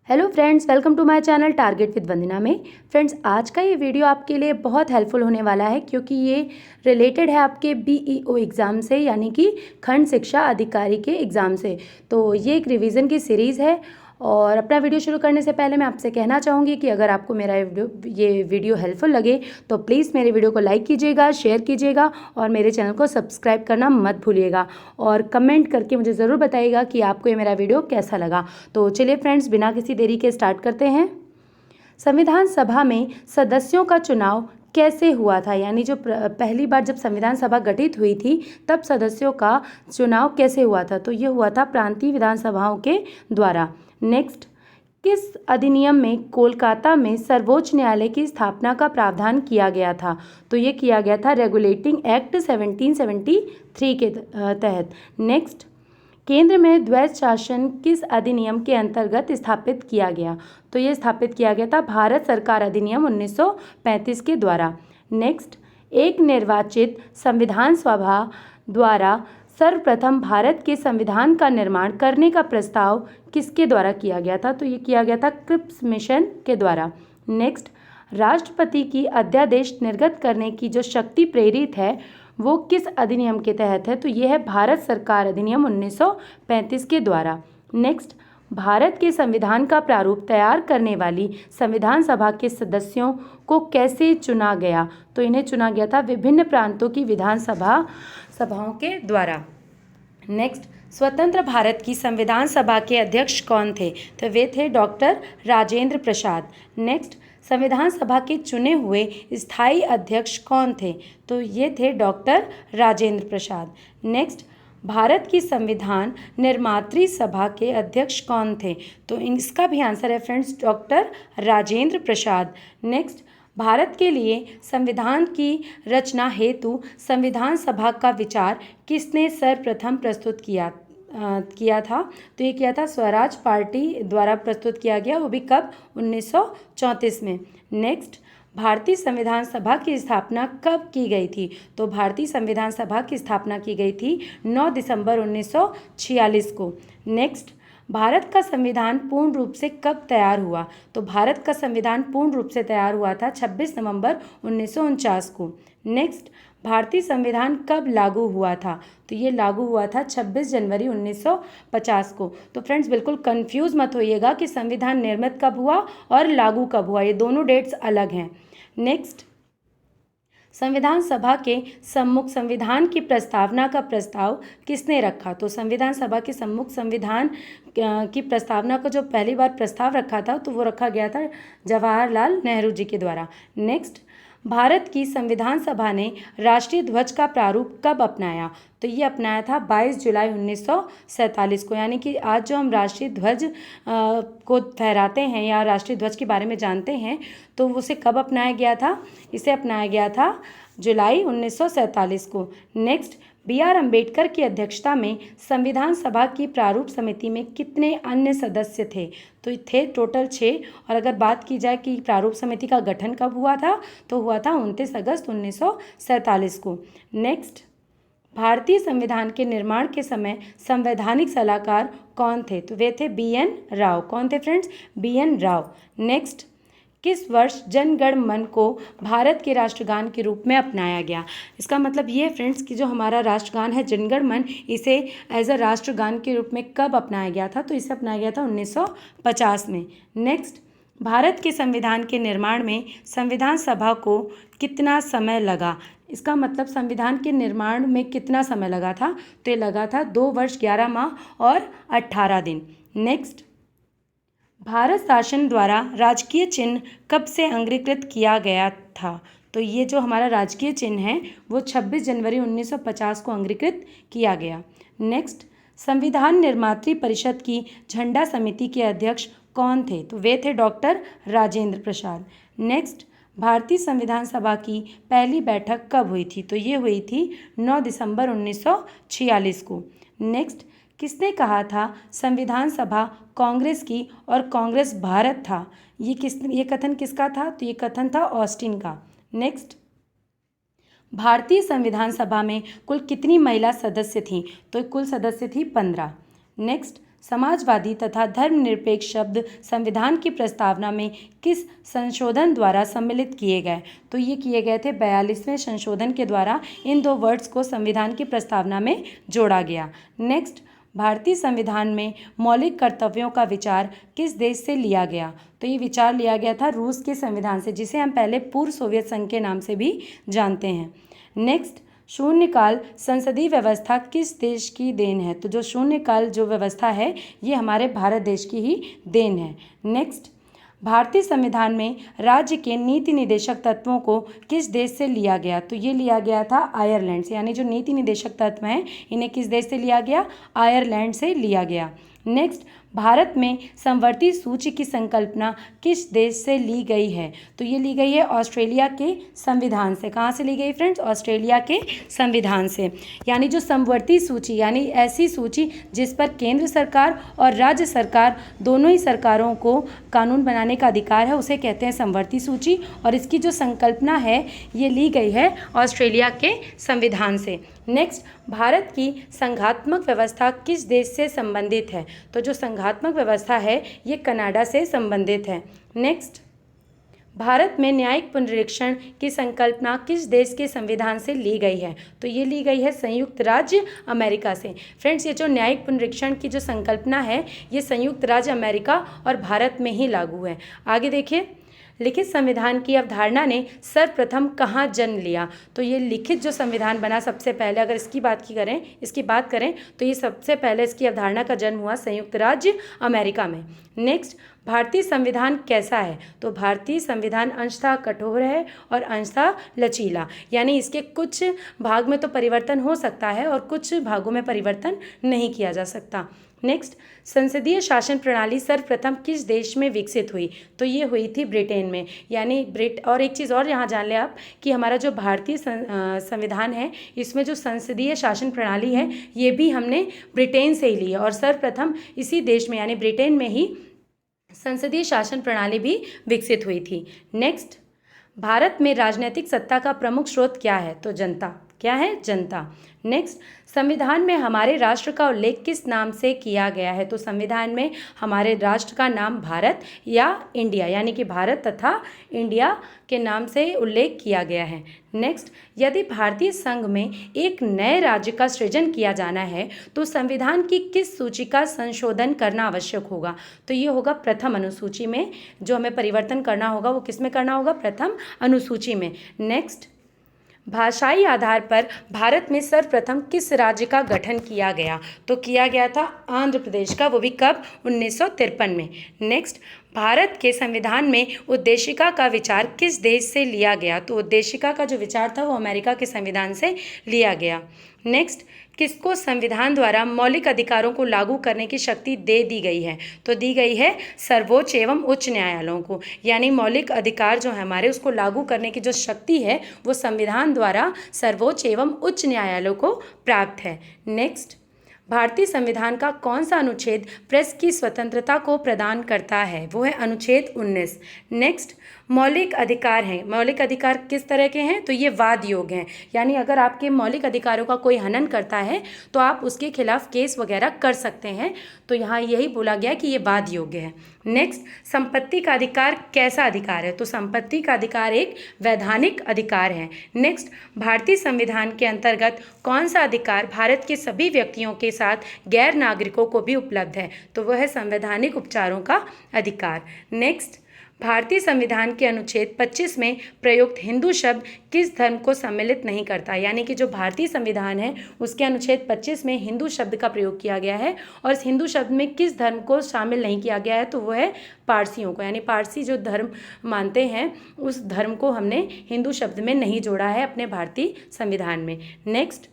Hello friends, welcome to my channel target with Vandana में। Friends, आज का ये वीडियो आपके लिए बहुत हेल्पफुल होने वाला है क्योंकि ये रिलेटेड है आपके बीईओ एग्ज़ाम से, यानी कि खंड शिक्षा अधिकारी के एग्ज़ाम से। तो ये एक रिवीजन की सीरीज़ है। और अपना वीडियो शुरू करने से पहले मैं आपसे कहना चाहूँगी कि अगर आपको मेरा ये वीडियो हेल्पफुल लगे तो प्लीज़ मेरे वीडियो को लाइक कीजिएगा, शेयर कीजिएगा और मेरे चैनल को सब्सक्राइब करना मत भूलिएगा। और कमेंट करके मुझे ज़रूर बताइएगा कि आपको ये मेरा वीडियो कैसा लगा। तो चलिए फ्रेंड्स, बिना किसी देरी के स्टार्ट करते हैं। संविधान सभा में सदस्यों का चुनाव कैसे हुआ था, यानी जो पहली बार जब संविधान सभा गठित हुई थी तब सदस्यों का चुनाव कैसे हुआ था, तो ये हुआ था प्रांतीय विधानसभाओं के द्वारा। नेक्स्ट, किस अधिनियम में कोलकाता में सर्वोच्च न्यायालय की स्थापना का प्रावधान किया गया था, तो ये किया गया था रेगुलेटिंग एक्ट 1773 के तहत। नेक्स्ट, केंद्र में द्वैध शासन किस अधिनियम के अंतर्गत स्थापित किया गया, तो ये स्थापित किया गया था भारत सरकार अधिनियम 1935 के द्वारा। नेक्स्ट, एक निर्वाचित संविधान सभा द्वारा सर्वप्रथम भारत के संविधान का निर्माण करने का प्रस्ताव किसके द्वारा किया गया था, तो ये किया गया था क्रिप्स मिशन के द्वारा। नेक्स्ट, राष्ट्रपति की अध्यादेश निर्गत करने की जो शक्ति प्रेरित है वो किस अधिनियम के तहत है, तो ये है भारत सरकार अधिनियम 1935 के द्वारा। नेक्स्ट, भारत के संविधान का प्रारूप तैयार करने वाली संविधान सभा के सदस्यों को कैसे चुना गया, तो इन्हें चुना गया था विभिन्न प्रांतों की सभाओं के द्वारा। नेक्स्ट, स्वतंत्र भारत की संविधान सभा के अध्यक्ष कौन थे, तो वे थे डॉक्टर राजेंद्र प्रसाद। नेक्स्ट, संविधान सभा के चुने हुए स्थायी अध्यक्ष कौन थे, तो ये थे डॉक्टर राजेंद्र प्रसाद। नेक्स्ट, भारत की संविधान निर्मात्री सभा के अध्यक्ष कौन थे, तो इसका भी आंसर है friends doctor Rajendra Prasad. Next, Bharat के लिए संविधान की रचना हेतु संविधान सभा का विचार किसने सर्वप्रथम प्रस्तुत किया था, तो ये किया था स्वराज पार्टी द्वारा प्रस्तुत किया गया, वो भी कब, 1934 में। नेक्स्ट, भारतीय संविधान सभा की स्थापना कब की गई थी, तो भारतीय संविधान सभा की स्थापना की गई थी 9 दिसंबर 1946 को। नेक्स्ट, भारत का संविधान पूर्ण रूप से कब तैयार हुआ, तो भारत का संविधान पूर्ण रूप से तैयार हुआ था 26 नवंबर 1949 को। नेक्स्ट, भारतीय संविधान कब लागू हुआ था, तो ये लागू हुआ था 26 जनवरी 1950 को। तो फ्रेंड्स, बिल्कुल कंफ्यूज मत होइएगा कि संविधान निर्मित कब हुआ और लागू कब हुआ, ये दोनों डेट्स अलग हैं। नेक्स्ट, संविधान सभा के सम्मुख संविधान की प्रस्तावना का प्रस्ताव किसने रखा, तो संविधान सभा के सम्मुख संविधान की प्रस्तावना को जो पहली बार प्रस्ताव रखा था तो वो रखा गया था जवाहरलाल नेहरू जी के द्वारा। नेक्स्ट, भारत की संविधान सभा ने राष्ट्रीय ध्वज का प्रारूप कब अपनाया, तो ये अपनाया था 22 जुलाई 1947 को, यानी कि आज जो हम राष्ट्रीय ध्वज को फहराते हैं या राष्ट्रीय ध्वज के बारे में जानते हैं तो उसे कब अपनाया गया था, इसे अपनाया गया था जुलाई 1947 को। Next, B.R. अम्बेडकर की अध्यक्षता में संविधान सभा की प्रारूप समिति में कितने अन्य सदस्य थे, तो थे टोटल 6। और अगर बात की जाए कि प्रारूप समिति का गठन कब हुआ था, तो हुआ था 29 अगस्त 1947 को। नेक्स्ट, भारतीय संविधान के निर्माण के समय संवैधानिक सलाहकार कौन थे, तो वे थे B.N. राव। कौन थे फ्रेंड्स, B.N. राव। नेक्स्ट, किस वर्ष जन गण मन को भारत के राष्ट्रगान के रूप में अपनाया गया, इसका मतलब ये फ्रेंड्स कि जो हमारा राष्ट्रगान है जन गण मन, इसे एज अ राष्ट्रगान के रूप में कब अपनाया गया था, तो इसे अपनाया गया था 1950 में। नेक्स्ट, भारत के संविधान के निर्माण में संविधान सभा को कितना समय लगा, इसका मतलब संविधान के निर्माण में कितना समय लगा था, तो ये लगा था 2 वर्ष 11 माह और 18 दिन। नेक्स्ट, भारत शासन द्वारा राजकीय चिन्ह कब से अंगीकृत किया गया था, तो ये जो हमारा राजकीय चिन्ह है वो 26 जनवरी 1950 को अंगीकृत किया गया। नेक्स्ट, संविधान निर्मात्री परिषद की झंडा समिति के अध्यक्ष कौन थे, तो वे थे डॉक्टर राजेंद्र प्रसाद। नेक्स्ट, भारतीय संविधान सभा की पहली बैठक कब हुई थी, तो ये हुई थी 9 दिसंबर 1946 को। नेक्स्ट, किसने कहा था संविधान सभा कांग्रेस की और कांग्रेस भारत था, ये कथन किसका था, तो ये कथन था ऑस्टिन का। नेक्स्ट, भारतीय संविधान सभा में कुल कितनी महिला सदस्य थीं, तो कुल सदस्य थी 15। नेक्स्ट, समाजवादी तथा धर्मनिरपेक्ष शब्द संविधान की प्रस्तावना में किस संशोधन द्वारा सम्मिलित किए गए? तो ये किए गए थे 42वें संशोधन के द्वारा इन दो वर्ड्स को संविधान की प्रस्तावना में जोड़ा गया। नेक्स्ट, भारतीय संविधान में मौलिक कर्तव्यों का विचार किस देश से लिया गया? तो ये विचार लिया गया था रूस के संविधान से, जिसे हम पहले पूर्व सोवियत संघ के नाम से भी जानते हैं। नेक्स्ट, शून्यकाल संसदीय व्यवस्था किस देश की देन है? तो जो शून्यकाल जो व्यवस्था है ये हमारे भारत देश की ही देन है। नेक्स्ट, भारतीय संविधान में राज्य के नीति निदेशक तत्वों को किस देश से लिया गया? तो ये लिया गया था आयरलैंड से, यानी जो नीति निदेशक तत्व हैं इन्हें किस देश से लिया गया? आयरलैंड से लिया गया। नेक्स्ट, भारत में समवर्ती सूची की संकल्पना किस देश से ली गई है? तो ये ली गई है ऑस्ट्रेलिया के संविधान से। कहाँ से ली गई फ्रेंड्स? ऑस्ट्रेलिया के संविधान से। यानी जो समवर्ती सूची यानी ऐसी सूची जिस पर केंद्र सरकार और राज्य सरकार दोनों ही सरकारों को कानून बनाने का अधिकार है उसे कहते हैं समवर्ती सूची, और इसकी जो संकल्पना है ये ली गई है ऑस्ट्रेलिया के संविधान से। नेक्स्ट, भारत की संघात्मक व्यवस्था किस देश से संबंधित है? तो जो संघात्मक व्यवस्था है ये कनाडा से संबंधित है। नेक्स्ट, भारत में न्यायिक पुनरीक्षण की संकल्पना किस देश के संविधान से ली गई है? तो ये ली गई है संयुक्त राज्य अमेरिका से। फ्रेंड्स, ये जो न्यायिक पुनरीक्षण की जो संकल्पना है ये संयुक्त राज्य अमेरिका और भारत में ही लागू है। आगे देखिए, लिखित संविधान की अवधारणा ने सर्वप्रथम कहाँ जन्म लिया? तो ये लिखित जो संविधान बना सबसे पहले, अगर इसकी बात करें तो ये सबसे पहले इसकी अवधारणा का जन्म हुआ संयुक्त राज्य अमेरिका में। नेक्स्ट, भारतीय संविधान कैसा है? तो भारतीय संविधान अंशतः कठोर है और अंशतः लचीला, यानी इसके कुछ भाग में तो परिवर्तन हो सकता है और कुछ भागों में परिवर्तन नहीं किया जा सकता। नेक्स्ट, संसदीय शासन प्रणाली सर्वप्रथम किस देश में विकसित हुई? तो ये हुई थी ब्रिटेन में, यानी और एक चीज़ और यहाँ जान लें आप कि हमारा जो भारतीय संविधान है इसमें जो संसदीय शासन प्रणाली है ये भी हमने ब्रिटेन से ही ली है, और सर्वप्रथम इसी देश में यानी ब्रिटेन में ही संसदीय शासन प्रणाली भी विकसित हुई थी। नेक्स्ट, भारत में राजनीतिक सत्ता का प्रमुख स्रोत क्या है? तो जनता। क्या है? जनता। नेक्स्ट, संविधान में हमारे राष्ट्र का उल्लेख किस नाम से किया गया है? तो संविधान में हमारे राष्ट्र का नाम भारत या इंडिया यानी कि भारत तथा इंडिया के नाम से उल्लेख किया गया है। नेक्स्ट, यदि भारतीय संघ में एक नए राज्य का सृजन किया जाना है तो संविधान की किस सूची का संशोधन करना आवश्यक होगा? तो ये होगा प्रथम अनुसूची में। जो हमें परिवर्तन करना होगा वो किस में करना होगा? प्रथम अनुसूची में। नेक्स्ट, भाषाई आधार पर भारत में सर्वप्रथम किस राज्य का गठन किया गया? तो किया गया था आंध्र प्रदेश का, वो भी कब? 1953 में। नेक्स्ट, भारत के संविधान में उद्देशिका का विचार किस देश से लिया गया? तो उद्देशिका का जो विचार था वो अमेरिका के संविधान से लिया गया। नेक्स्ट, किसको संविधान द्वारा मौलिक अधिकारों को लागू करने की शक्ति दे दी गई है? तो दी गई है सर्वोच्च एवं उच्च न्यायालयों को, यानी मौलिक अधिकार जो है हमारे उसको लागू करने की जो शक्ति है वो संविधान द्वारा सर्वोच्च एवं उच्च न्यायालयों को प्राप्त है। नेक्स्ट, भारतीय संविधान का कौन सा अनुच्छेद प्रेस की स्वतंत्रता को प्रदान करता है? वो है अनुच्छेद 19। नेक्स्ट, मौलिक अधिकार हैं। मौलिक अधिकार किस तरह के हैं? तो ये वाद योग्य हैं, यानी अगर आपके मौलिक अधिकारों का कोई हनन करता है तो आप उसके खिलाफ केस वगैरह कर सकते हैं, तो यहाँ यही बोला गया कि ये वाद योग्य है। नेक्स्ट, संपत्ति का अधिकार कैसा अधिकार है? तो संपत्ति का अधिकार एक वैधानिक अधिकार है। नेक्स्ट, भारतीय संविधान के अंतर्गत कौन सा अधिकार भारत के सभी व्यक्तियों के साथ गैर नागरिकों को भी उपलब्ध है? तो वह है संवैधानिक उपचारों का अधिकार। नेक्स्ट, भारतीय संविधान के अनुच्छेद 25 में प्रयुक्त हिंदू शब्द किस धर्म को सम्मिलित नहीं करता? यानी कि जो भारतीय संविधान है उसके अनुच्छेद 25 में हिंदू शब्द का प्रयोग किया गया है, और इस हिंदू शब्द में किस धर्म को शामिल नहीं किया गया है? तो वो है पारसियों को, यानी पारसी जो धर्म मानते हैं उस धर्म को हमने हिंदू शब्द में नहीं जोड़ा है अपने भारतीय संविधान में। नेक्स्ट,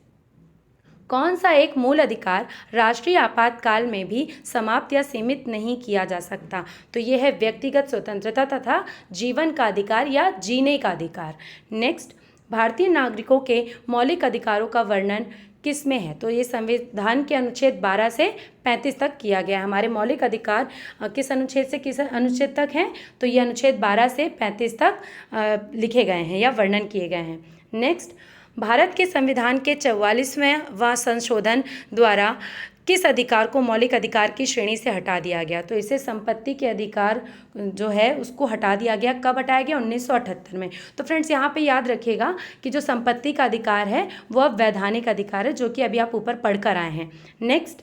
कौन सा एक मूल अधिकार राष्ट्रीय आपातकाल में भी समाप्त या सीमित नहीं किया जा सकता? तो यह है व्यक्तिगत स्वतंत्रता तथा जीवन का अधिकार या जीने का अधिकार। नेक्स्ट, भारतीय नागरिकों के मौलिक अधिकारों का वर्णन किस में है? तो ये संविधान के अनुच्छेद 12 से 35 तक किया गया। हमारे मौलिक अधिकार किस अनुच्छेद से किस अनुच्छेद तक हैं? तो ये अनुच्छेद 12 से 35 तक लिखे गए हैं या वर्णन किए गए हैं। नेक्स्ट, भारत के संविधान के 44वां संशोधन द्वारा किस अधिकार को मौलिक अधिकार की श्रेणी से हटा दिया गया? तो इसे संपत्ति के अधिकार जो है उसको हटा दिया गया। कब हटाया गया? 1978 में। तो फ्रेंड्स यहाँ पे याद रखिएगा कि जो संपत्ति का अधिकार है वह वैधानिक अधिकार है, जो कि अभी आप ऊपर पढ़ कर आए हैं। नेक्स्ट,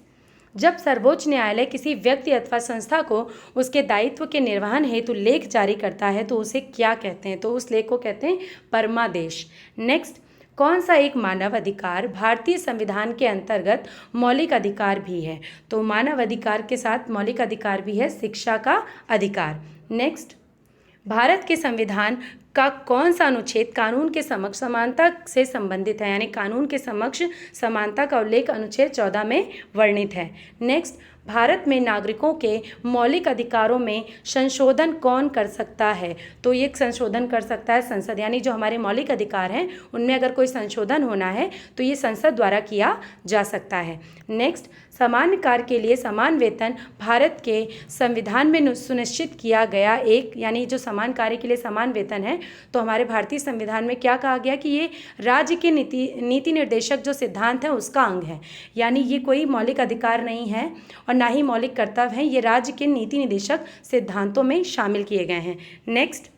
जब सर्वोच्च न्यायालय किसी व्यक्ति अथवा संस्था को उसके दायित्व के निर्वहन हेतु लेख जारी करता है तो उसे क्या कहते हैं? तो उस लेख को कहते हैं परमादेश। नेक्स्ट, कौन सा एक मानव अधिकार भारतीय संविधान के अंतर्गत मौलिक अधिकार भी है? तो मानव अधिकार के साथ मौलिक अधिकार भी है शिक्षा का अधिकार। नेक्स्ट, भारत के संविधान का कौन सा अनुच्छेद कानून के समक्ष समानता से संबंधित है? यानी कानून के समक्ष समानता का उल्लेख अनुच्छेद 14 में वर्णित है। नेक्स्ट, भारत में नागरिकों के मौलिक अधिकारों में संशोधन कौन कर सकता है? तो ये संशोधन कर सकता है संसद। यानी जो हमारे मौलिक अधिकार हैं उनमें अगर कोई संशोधन होना है तो ये संसद द्वारा किया जा सकता है। नेक्स्ट, समान कार्य के लिए समान वेतन भारत के संविधान में सुनिश्चित किया गया एक, यानी जो समान कार्य के लिए समान वेतन है तो हमारे भारतीय संविधान में क्या कहा गया कि ये राज्य के नीति निर्देशक जो सिद्धांत है उसका अंग है। यानी ये कोई मौलिक अधिकार नहीं है और ना ही मौलिक कर्तव्य हैं, ये राज्य के नीति निर्देशक सिद्धांतों में शामिल किए गए हैं। नेक्स्ट,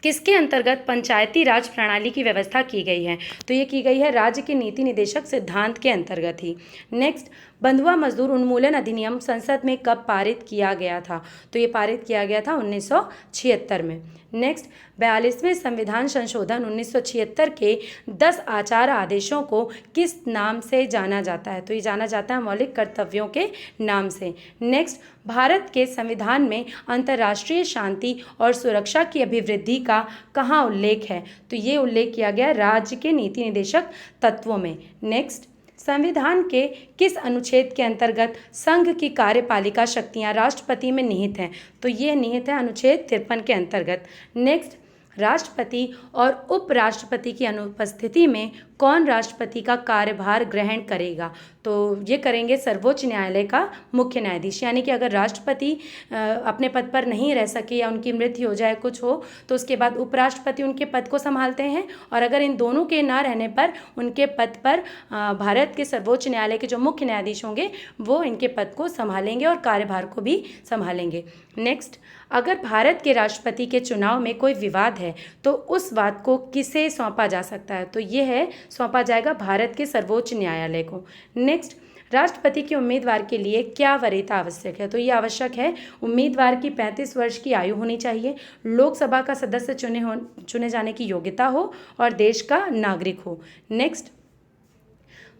किसके अंतर्गत पंचायती राज प्रणाली की व्यवस्था की गई है? तो ये की गई है राज्य के नीति निदेशक सिद्धांत के अंतर्गत ही। नेक्स्ट, बंधुआ मजदूर उन्मूलन अधिनियम संसद में कब पारित किया गया था? तो ये पारित किया गया था 1976 में। नेक्स्ट, 42वें संविधान संशोधन 1976 के 10 आचार आदेशों को किस नाम से जाना जाता है? तो ये जाना जाता है मौलिक कर्तव्यों के नाम से। नेक्स्ट, भारत के संविधान में अंतर्राष्ट्रीय शांति और सुरक्षा की अभिवृद्धि का कहाँ उल्लेख है? तो ये उल्लेख किया गया राज्य के नीति निर्देशक तत्वों में। नेक्स्ट, संविधान के किस अनुच्छेद के अंतर्गत संघ की कार्यपालिका शक्तियां राष्ट्रपति में निहित हैं? तो ये निहित है अनुच्छेद 53 के अंतर्गत। नेक्स्ट, राष्ट्रपति और उपराष्ट्रपति की अनुपस्थिति में कौन राष्ट्रपति का कार्यभार ग्रहण करेगा? तो ये करेंगे सर्वोच्च न्यायालय का मुख्य न्यायाधीश। यानी कि अगर राष्ट्रपति अपने पद पर नहीं रह सके या उनकी मृत्यु हो जाए, कुछ हो, तो उसके बाद उपराष्ट्रपति उनके पद को संभालते हैं और अगर इन दोनों के ना रहने पर उनके पद पर भारत के सर्वोच्च न्यायालय के जो मुख्य न्यायाधीश होंगे वो इनके पद को संभालेंगे और कार्यभार को भी संभालेंगे। नेक्स्ट, अगर भारत के राष्ट्रपति के चुनाव में कोई विवाद है तो उस बात को किसे सौंपा जा सकता है? तो ये है सौंपा जाएगा भारत के सर्वोच्च न्यायालय को। नेक्स्ट, राष्ट्रपति के उम्मीदवार के लिए क्या वरीयता आवश्यक है? तो ये आवश्यक है उम्मीदवार की 35 वर्ष की आयु होनी चाहिए, लोकसभा का सदस्य चुने जाने की योग्यता हो और देश का नागरिक हो। नेक्स्ट,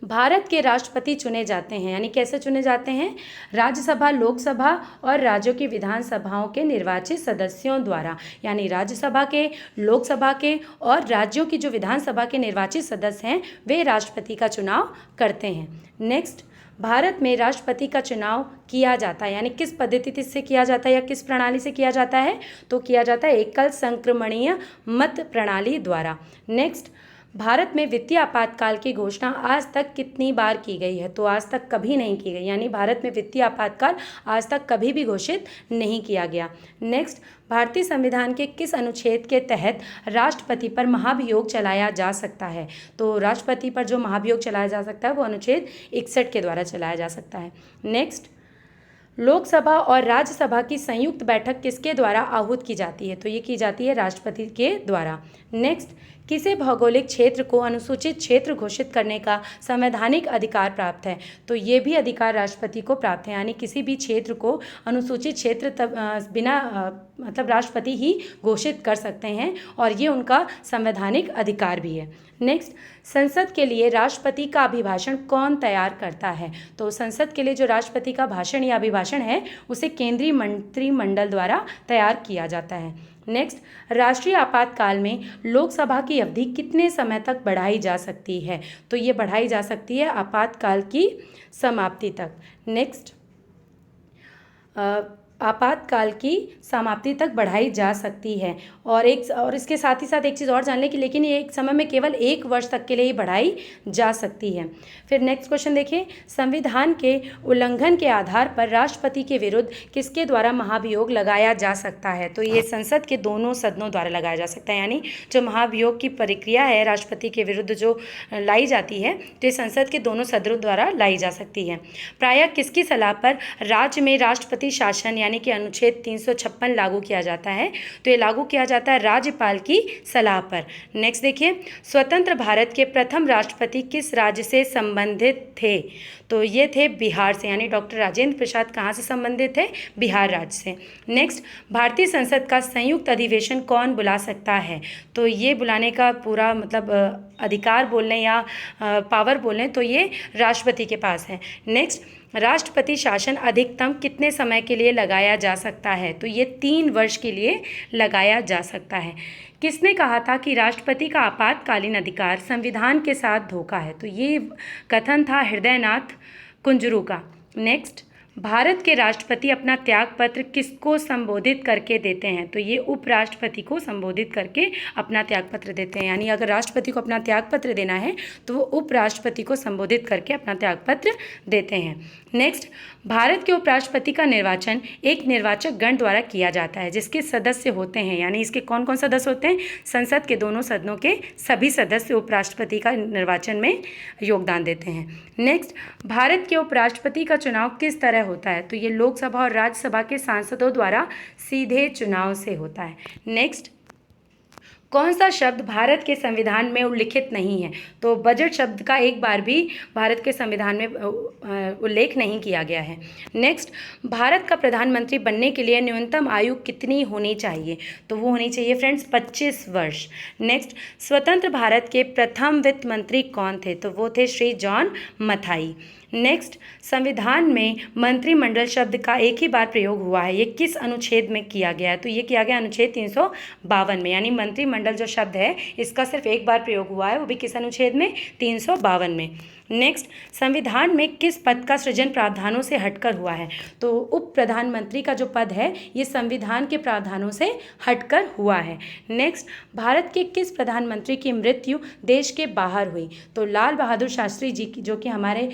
भारत के राष्ट्रपति चुने जाते हैं, यानी कैसे चुने जाते हैं? राज्यसभा, लोकसभा और राज्यों की विधानसभाओं के निर्वाचित सदस्यों द्वारा। यानी राज्यसभा के, लोकसभा के और राज्यों की जो विधानसभा के निर्वाचित सदस्य हैं वे राष्ट्रपति का चुनाव करते हैं। नेक्स्ट, भारत में राष्ट्रपति का चुनाव किया जाता है, यानी किस पद्धति से किया जाता है या किस प्रणाली से किया जाता है? तो किया जाता है एकल संक्रमणीय मत प्रणाली द्वारा। नेक्स्ट, भारत में वित्तीय आपातकाल की घोषणा आज तक कितनी बार की गई है? तो आज तक कभी नहीं की गई, यानी भारत में वित्तीय आपातकाल आज तक कभी भी घोषित नहीं किया गया। नेक्स्ट, भारतीय संविधान के किस अनुच्छेद के तहत राष्ट्रपति पर महाभियोग चलाया जा सकता है? तो राष्ट्रपति पर जो महाभियोग चलाया जा सकता है वो अनुच्छेद 61 के द्वारा चलाया जा सकता है। नेक्स्ट, लोकसभा और राज्यसभा की संयुक्त बैठक किसके द्वारा आहूत की जाती है? तो ये की जाती है राष्ट्रपति के द्वारा। नेक्स्ट, किसे भौगोलिक क्षेत्र को अनुसूचित क्षेत्र घोषित करने का संवैधानिक अधिकार प्राप्त है? तो ये भी अधिकार राष्ट्रपति को प्राप्त है, यानी किसी भी क्षेत्र को अनुसूचित क्षेत्र बिना मतलब राष्ट्रपति ही घोषित कर सकते हैं और ये उनका संवैधानिक अधिकार भी है। नेक्स्ट, संसद के लिए राष्ट्रपति का अभिभाषण कौन तैयार करता है? तो संसद के लिए जो राष्ट्रपति का भाषण या अभिभाषण है उसे केंद्रीय मंत्रिमंडल द्वारा तैयार किया जाता है। नेक्स्ट, राष्ट्रीय आपातकाल में लोकसभा की अवधि कितने समय तक बढ़ाई जा सकती है? तो ये बढ़ाई जा सकती है आपातकाल की समाप्ति तक। नेक्स्ट, आपातकाल की समाप्ति तक बढ़ाई जा सकती है। और इसके साथ ही साथ एक चीज़ और जान लें कि लेकिन ये एक समय में केवल 1 वर्ष तक के लिए ही बढ़ाई जा सकती है। फिर नेक्स्ट क्वेश्चन देखिए, संविधान के उल्लंघन के आधार पर राष्ट्रपति के विरुद्ध किसके द्वारा महाभियोग लगाया जा सकता है? तो ये संसद के दोनों सदनों द्वारा लगाया जा सकता है, यानी जो महाभियोग की प्रक्रिया है राष्ट्रपति के विरुद्ध जो लाई जाती है तो ये संसद के दोनों सदनों द्वारा लाई जा सकती है। प्रायः किसकी सलाह पर राज्य में राष्ट्रपति शासन यानी कि अनुच्छेद 356 लागू किया जाता है? तो ये लागू किया जाता है राज्यपाल की सलाह पर। नेक्स्ट देखिए, स्वतंत्र भारत के प्रथम राष्ट्रपति किस राज्य से संबंधित थे? तो ये थे बिहार से, यानी डॉक्टर राजेंद्र प्रसाद कहाँ से संबंधित थे? बिहार राज्य से। नेक्स्ट, भारतीय संसद का संयुक्त अधिवेशन कौन बुला सकता है? तो ये बुलाने का पूरा मतलब अधिकार बोल लें या पावर बोल लें तो ये राष्ट्रपति के पास है। नेक्स्ट, राष्ट्रपति शासन अधिकतम कितने समय के लिए लगाया जा सकता है? तो ये 3 वर्ष के लिए लगाया जा सकता है। किसने कहा था कि राष्ट्रपति का आपातकालीन अधिकार संविधान के साथ धोखा है? तो ये कथन था हृदयनाथ कुंजरू का। नेक्स्ट, भारत के राष्ट्रपति अपना त्यागपत्र किसको संबोधित करके देते हैं? तो ये उपराष्ट्रपति को संबोधित करके अपना त्यागपत्र देते हैं, यानी अगर राष्ट्रपति को अपना त्यागपत्र देना है तो वो उपराष्ट्रपति को संबोधित करके अपना त्यागपत्र देते हैं। नेक्स्ट, भारत के उपराष्ट्रपति का निर्वाचन एक निर्वाचक गण द्वारा किया जाता है जिसके सदस्य होते हैं, यानी इसके कौन कौन सदस्य होते हैं? संसद के दोनों सदनों के सभी सदस्य उपराष्ट्रपति का निर्वाचन में योगदान देते हैं। नेक्स्ट, भारत के उपराष्ट्रपति का चुनाव किस तरह होता है? तो ये लोकसभा और राज्यसभा के सांसदों द्वारा सीधे चुनाव से होता है। नेक्स्ट, कौन सा शब्द भारत के संविधान में उल्लिखित नहीं है? तो बजट शब्द का एक बार भी भारत के संविधान में उल्लेख नहीं किया गया है। नेक्स्ट, भारत का प्रधानमंत्री बनने के लिए न्यूनतम आयु कितनी होनी चाहिए? तो वो होनी चाहिए फ्रेंड्स 25 वर्ष। नेक्स्ट, स्वतंत्र भारत के प्रथम वित्त मंत्री कौन थे? तो वो थे श्री जॉन मथाई। नेक्स्ट, संविधान में मंत्रिमंडल शब्द का एक ही बार प्रयोग हुआ है, ये किस अनुच्छेद में किया गया है? तो ये किया गया अनुच्छेद 352 में, यानी मंत्रिमंडल जो शब्द है इसका सिर्फ एक बार प्रयोग हुआ है, वो भी किस अनुच्छेद में? 352 में। नेक्स्ट, संविधान में किस पद का सृजन प्रावधानों से हटकर हुआ है? तो उप प्रधानमंत्री का जो पद है ये संविधान के प्रावधानों से हटकर हुआ है। नेक्स्ट, भारत के किस प्रधानमंत्री की मृत्यु देश के बाहर हुई? तो लाल बहादुर शास्त्री जी की, जो कि हमारे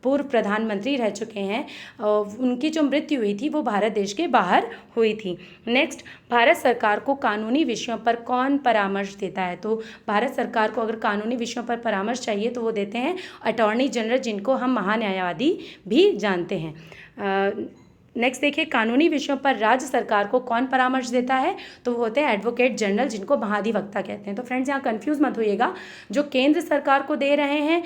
पूर्व प्रधानमंत्री रह चुके हैं, उनकी जो मृत्यु हुई थी वो भारत देश के बाहर हुई थी। नेक्स्ट, भारत सरकार को कानूनी विषयों पर कौन परामर्श देता है? तो भारत सरकार को अगर कानूनी विषयों पर परामर्श चाहिए तो वो देते हैं अटॉर्नी जनरल, जिनको हम महान्यायवादी भी जानते हैं। नेक्स्ट देखिए, कानूनी विषयों पर राज्य सरकार को कौन परामर्श देता है? तो वो होते हैं एडवोकेट जनरल, जिनको महाधिवक्ता कहते हैं। तो फ्रेंड्स यहाँ कंफ्यूज मत होइएगा, जो केंद्र सरकार को दे रहे हैं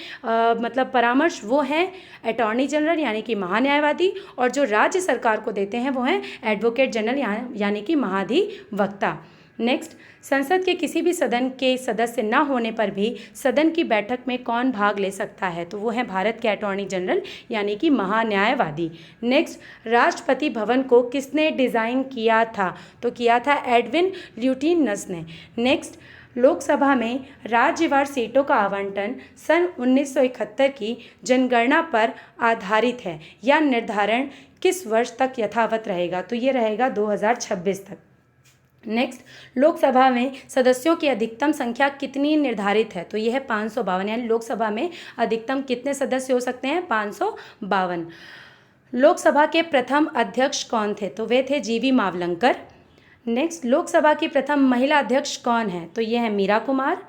मतलब परामर्श वो हैं अटॉर्नी जनरल यानी कि महान्यायवादी, और जो राज्य सरकार को देते हैं वो हैं एडवोकेट जनरल यानी कि महाधिवक्ता। नेक्स्ट, संसद के किसी भी सदन के सदस्य न होने पर भी सदन की बैठक में कौन भाग ले सकता है? तो वो है भारत के अटॉर्नी जनरल यानी कि महान्यायवादी। नेक्स्ट, राष्ट्रपति भवन को किसने डिज़ाइन किया था? तो किया था एडविन ल्यूटिनस ने। नेक्स्ट, लोकसभा में राज्यवार सीटों का आवंटन सन 1971 की जनगणना पर आधारित है या निर्धारण किस वर्ष तक यथावत रहेगा? तो ये रहेगा 2026 तक। नेक्स्ट, लोकसभा में सदस्यों की अधिकतम संख्या कितनी निर्धारित है? तो यह है 552, यानी लोकसभा में अधिकतम कितने सदस्य हो सकते हैं? 552। लोकसभा के प्रथम अध्यक्ष कौन थे? तो वे थे जीवी मावलंकर। नेक्स्ट, लोकसभा की प्रथम महिला अध्यक्ष कौन है? तो यह है मीरा कुमार।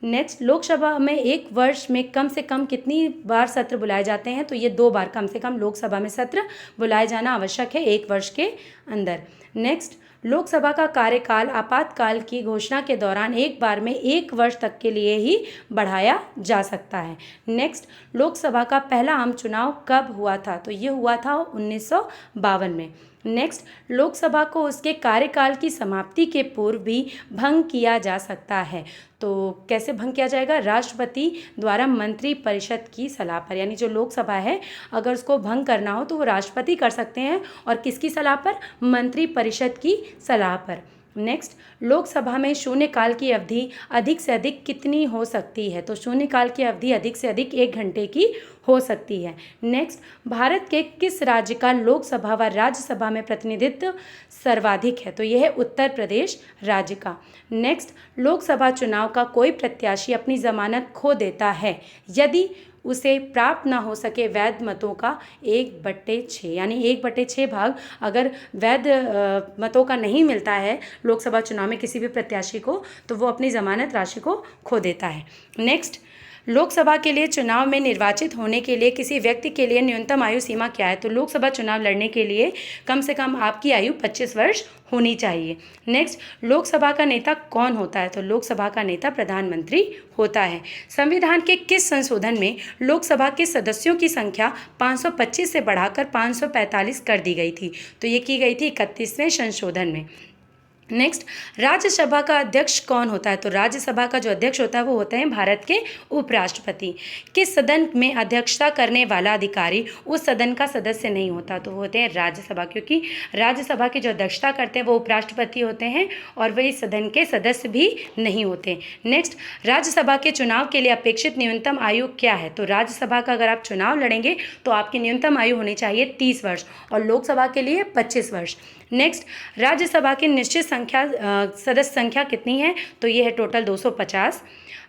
नेक्स्ट, लोकसभा में एक वर्ष में कम से कम कितनी बार सत्र बुलाए जाते हैं? तो ये 2 बार कम से कम लोकसभा में सत्र बुलाए जाना आवश्यक है 1 वर्ष के अंदर। नेक्स्ट, लोकसभा का कार्यकाल आपातकाल की घोषणा के दौरान एक बार में 1 वर्ष तक के लिए ही बढ़ाया जा सकता है। नेक्स्ट, लोकसभा का पहला आम चुनाव कब हुआ था? तो ये हुआ था 1952 में। नेक्स्ट, लोकसभा को उसके कार्यकाल की समाप्ति के पूर्व भी भंग किया जा सकता है। तो कैसे भंग किया जाएगा? राष्ट्रपति द्वारा मंत्री परिषद की सलाह पर, यानी जो लोकसभा है अगर उसको भंग करना हो तो वो राष्ट्रपति कर सकते हैं, और किसकी सलाह पर? मंत्री परिषद की सलाह पर। नेक्स्ट, लोकसभा में शून्यकाल की अवधि अधिक से अधिक कितनी हो सकती है? तो शून्यकाल की अवधि अधिक से अधिक 1 घंटे की हो सकती है। नेक्स्ट, भारत के किस राज्य का लोकसभा व राज्यसभा में प्रतिनिधित्व सर्वाधिक है? तो यह है उत्तर प्रदेश राज्य का। नेक्स्ट, लोकसभा चुनाव का कोई प्रत्याशी अपनी जमानत खो देता है यदि उसे प्राप्त ना हो सके वैध मतों का 1/6, यानी 1/6 भाग अगर वैध मतों का नहीं मिलता है लोकसभा चुनाव में किसी भी प्रत्याशी को, तो वो अपनी जमानत राशि को खो देता है। नेक्स्ट, लोकसभा के लिए चुनाव में निर्वाचित होने के लिए किसी व्यक्ति के लिए न्यूनतम आयु सीमा क्या है? तो लोकसभा चुनाव लड़ने के लिए कम से कम आपकी आयु 25 वर्ष होनी चाहिए। नेक्स्ट, लोकसभा का नेता कौन होता है? तो लोकसभा का नेता प्रधानमंत्री होता है। संविधान के किस संशोधन में लोकसभा के सदस्यों की संख्या 525 से बढ़ाकर 545 कर दी गई थी? तो ये की गई थी 31वें संशोधन में। नेक्स्ट, राज्यसभा का अध्यक्ष कौन होता है? तो राज्यसभा का जो अध्यक्ष होता है वो होते हैं भारत के उपराष्ट्रपति। किस सदन में अध्यक्षता करने वाला अधिकारी उस सदन का सदस्य नहीं होता? तो वो होते हैं राज्यसभा, क्योंकि राज्यसभा की जो अध्यक्षता करते हैं वो उपराष्ट्रपति होते हैं और वे इस सदन के सदस्य भी नहीं होते। नेक्स्ट, राज्यसभा के चुनाव के लिए अपेक्षित न्यूनतम आयु क्या है? तो राज्यसभा का अगर आप चुनाव लड़ेंगे तो आपकी न्यूनतम आयु होनी चाहिए 30 वर्ष और लोकसभा के लिए 25 वर्ष। नेक्स्ट, राज्यसभा की निश्चित सदस्य संख्या कितनी है? तो ये है टोटल 250।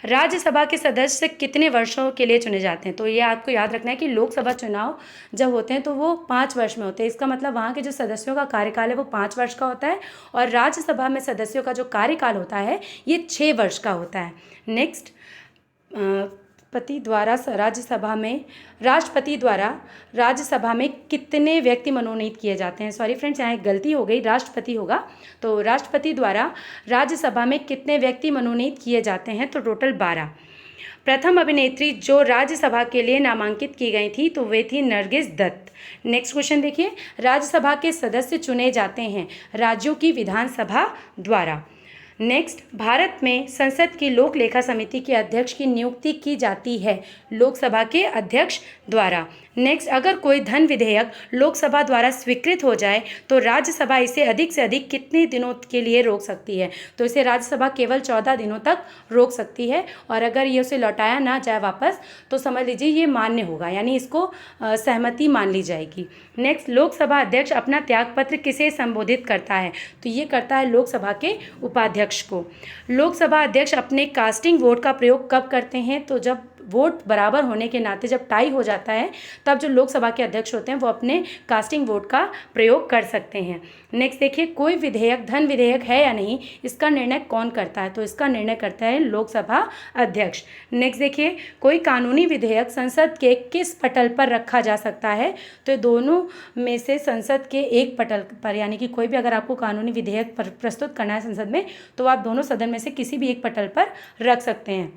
राज्यसभा के सदस्य कितने वर्षों के लिए चुने जाते हैं? तो ये आपको याद रखना है कि लोकसभा चुनाव जब होते हैं तो वो 5 वर्ष में होते हैं। इसका मतलब वहाँ के जो सदस्यों का कार्यकाल है वो 5 वर्ष का होता है और राज्यसभा में सदस्यों का जो कार्यकाल होता है ये 6 वर्ष का होता है। नेक्स्ट, राष्ट्रपति द्वारा राज्यसभा में कितने व्यक्ति मनोनीत किए जाते हैं? सॉरी फ्रेंड्स, यहाँ एक गलती हो गई, राष्ट्रपति होगा। तो राष्ट्रपति द्वारा राज्यसभा में कितने व्यक्ति मनोनीत किए जाते हैं? तो टोटल 12। प्रथम अभिनेत्री जो राज्यसभा के लिए नामांकित की गई थी तो वे थी नरगिस दत्त। नेक्स्ट क्वेश्चन देखिए, राज्यसभा के सदस्य चुने जाते हैं राज्यों की विधानसभा द्वारा। नेक्स्ट, भारत में संसद की लोक लेखा समिति के अध्यक्ष की नियुक्ति की जाती है लोकसभा के अध्यक्ष द्वारा। नेक्स्ट, अगर कोई धन विधेयक लोकसभा द्वारा स्वीकृत हो जाए तो राज्यसभा इसे अधिक से अधिक कितने दिनों के लिए रोक सकती है? तो इसे राज्यसभा केवल 14 दिनों तक रोक सकती है और अगर ये उसे लौटाया ना जाए वापस तो समझ लीजिए ये मान्य होगा, यानी इसको सहमति मान ली जाएगी। नेक्स्ट, लोकसभा अध्यक्ष अपना त्यागपत्र किसे संबोधित करता है? तो ये करता है लोकसभा के उपाध्यक्ष को। लोकसभा अध्यक्ष अपने कास्टिंग वोट का प्रयोग कब करते हैं? तो जब वोट बराबर होने के नाते जब टाई हो जाता है तब जो लोकसभा के अध्यक्ष होते हैं वो अपने कास्टिंग वोट का प्रयोग कर सकते हैं। नेक्स्ट देखिए, कोई विधेयक धन विधेयक है या नहीं, इसका निर्णय कौन करता है? तो इसका निर्णय करता है लोकसभा अध्यक्ष। नेक्स्ट देखिए, कोई कानूनी विधेयक संसद के किस पटल पर रखा जा सकता है? तो दोनों में से संसद के एक पटल पर, यानी कि कोई भी अगर आपको कानूनी विधेयक प्रस्तुत करना है संसद में तो आप दोनों सदन में से किसी भी एक पटल पर रख सकते हैं।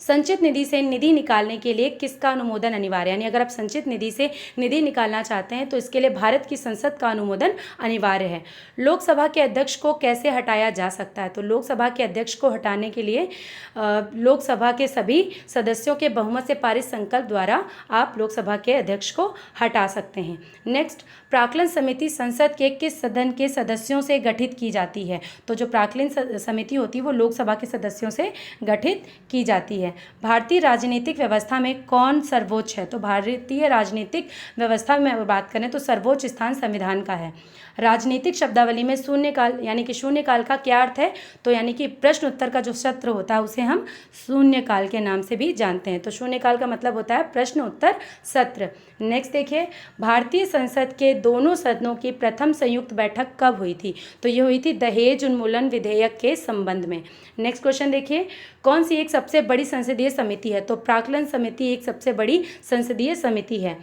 संचित निधि से निधि निकालने के लिए किसका अनुमोदन अनिवार्य है? यानी अगर आप संचित निधि से निधि निकालना चाहते हैं तो इसके लिए भारत की संसद का अनुमोदन अनिवार्य है। लोकसभा के अध्यक्ष को कैसे हटाया जा सकता है? तो लोकसभा के अध्यक्ष को हटाने के लिए लोकसभा के सभी सदस्यों के बहुमत से पारित संकल्प द्वारा आप लोकसभा के अध्यक्ष को हटा सकते हैं। नेक्स्ट, प्राक्कलन समिति संसद के किस सदन के सदस्यों से गठित की जाती है? तो जो प्राक्कलन समिति होती है वो लोकसभा के सदस्यों से गठित की जाती है। भारतीय राजनीतिक व्यवस्था में कौन सर्वोच्च है? तो भारतीय राजनीतिक व्यवस्था में बात करें तो सर्वोच्च स्थान संविधान का है। राजनीतिक शब्दावली में शून्यकाल यानी कि शून्यकाल का क्या अर्थ है? तो यानी कि प्रश्न उत्तर का जो सत्र होता है उसे हम शून्यकाल के नाम से भी जानते हैं। तो शून्यकाल का मतलब होता है प्रश्न उत्तर सत्र। नेक्स्ट देखिए, भारतीय संसद के दोनों सदनों की प्रथम संयुक्त बैठक कब हुई थी? तो ये हुई थी दहेज उन्मूलन विधेयक के संबंध में। नेक्स्ट क्वेश्चन देखिए, कौन सी एक सबसे बड़ी संसदीय समिति है? तो प्राक्कलन समिति एक सबसे बड़ी संसदीय समिति है।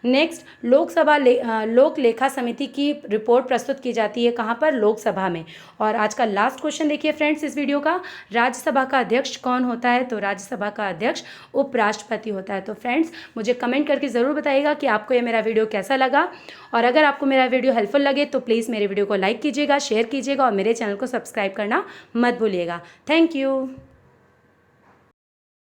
नेक्स्ट, लोकसभा लोक लेखा समिति की रिपोर्ट प्रस्तुत की जाती है कहाँ पर? लोकसभा में। और आज का लास्ट क्वेश्चन देखिए फ्रेंड्स इस वीडियो का, राज्यसभा का अध्यक्ष कौन होता है? तो राज्यसभा का अध्यक्ष उपराष्ट्रपति होता है। तो फ्रेंड्स मुझे कमेंट करके ज़रूर बताइएगा कि आपको ये मेरा वीडियो कैसा लगा और अगर आपको मेरा वीडियो हेल्पफुल लगे तो प्लीज़ मेरे वीडियो को लाइक कीजिएगा, शेयर कीजिएगा और मेरे चैनल को सब्सक्राइब करना मत भूलिएगा। Thank you.